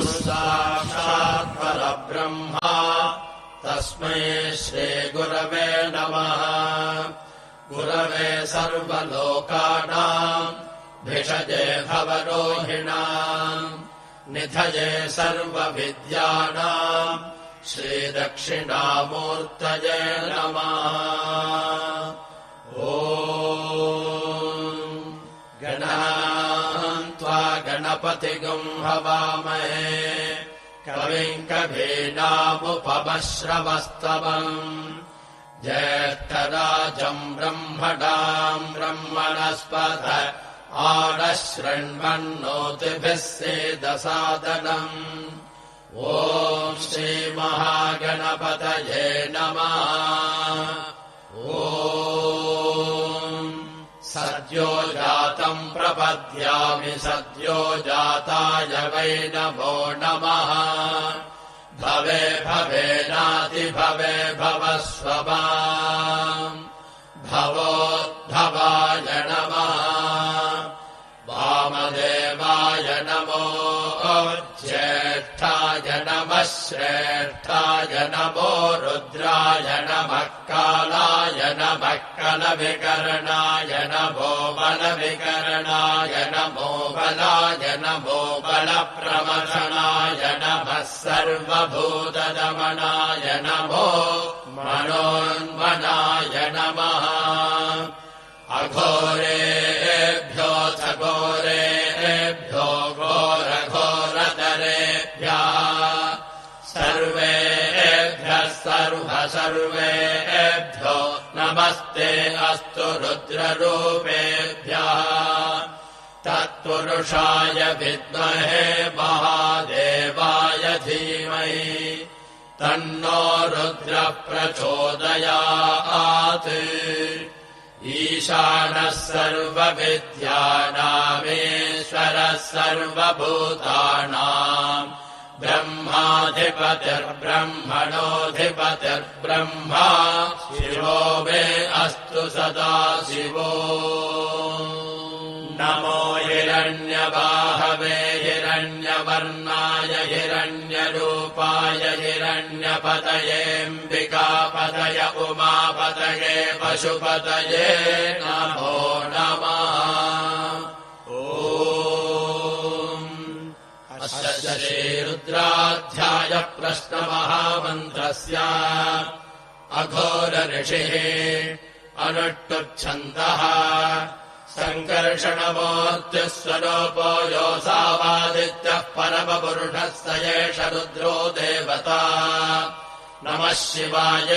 साक्षात् परब्रह्मा तस्मै श्रीगुरवे नमः। गुरवे सर्वलोकानाम् भिषजे भवरोहिणाम् निधये सर्वविद्यानाम् श्रीदक्षिणामूर्तये नमः। ॐ गणान् त्वा गणपतिगुं हवामहे कविम् कवीनामुपमश्रवस्तमम् ज्येष्ठराजम् ब्रह्मणाम् ब्रह्मणस्पत आनशृण्वन्नोतिभिः सेदसादनम्। ॐ श्रीमहागणपतये नमः। ॐ सद्यो जातम् प्रपद्यामि सद्यो जाताय वै नमो नमः। भवे भवेनातिभवे भवस्वमाम् भवोद्भवाय नमः। वामदेवाय नमो ज्येष्ठाय नमः श्रेष्ठाय नमो रुद्राय नमः कालाय नमः कलविकरणाय नमो बलविकरणाय नमो बलाय नमो बलप्रमथनाय नमः सर्वभूतदमनाय नमो मनोन्मनाय नमः। अघोरेभ्योऽथ घोरेभ्यो घोरघोरतरेभ्यः सर्वेभ्यः सर्वेभ्यो नमस्ते अस्तु रुद्ररूपेभ्यः। तत्पुरुषाय विद्महे महादेवाय धीमहि तन्नो रुद्रः प्रचोदयात्। ईशानः सर्वविद्यानामीश्वरः सर्वभूतानाम् ब्रह्माधिपतिर्ब्रह्मणोऽधिपतिर्ब्रह्मा शिवो मे अस्तु सदा शिवो। नमो हिरण्यबाहवे हिरण्यवर्णाय हिरण्यरूपाय हिरण्यपतयेऽम्बिकापतय उमापतये पशुपतये नमो नमः। ॐ अस्य श्रीरुद्राध्याय प्रश्नमहामन्त्रस्य अघोरऋषिः अनुष्टुप्छन्दः सङ्कर्षणमूर्तिस्वरूपो योऽसावादित्यः परमपुरुषः स एष रुद्रो देवता। नमः शिवाय।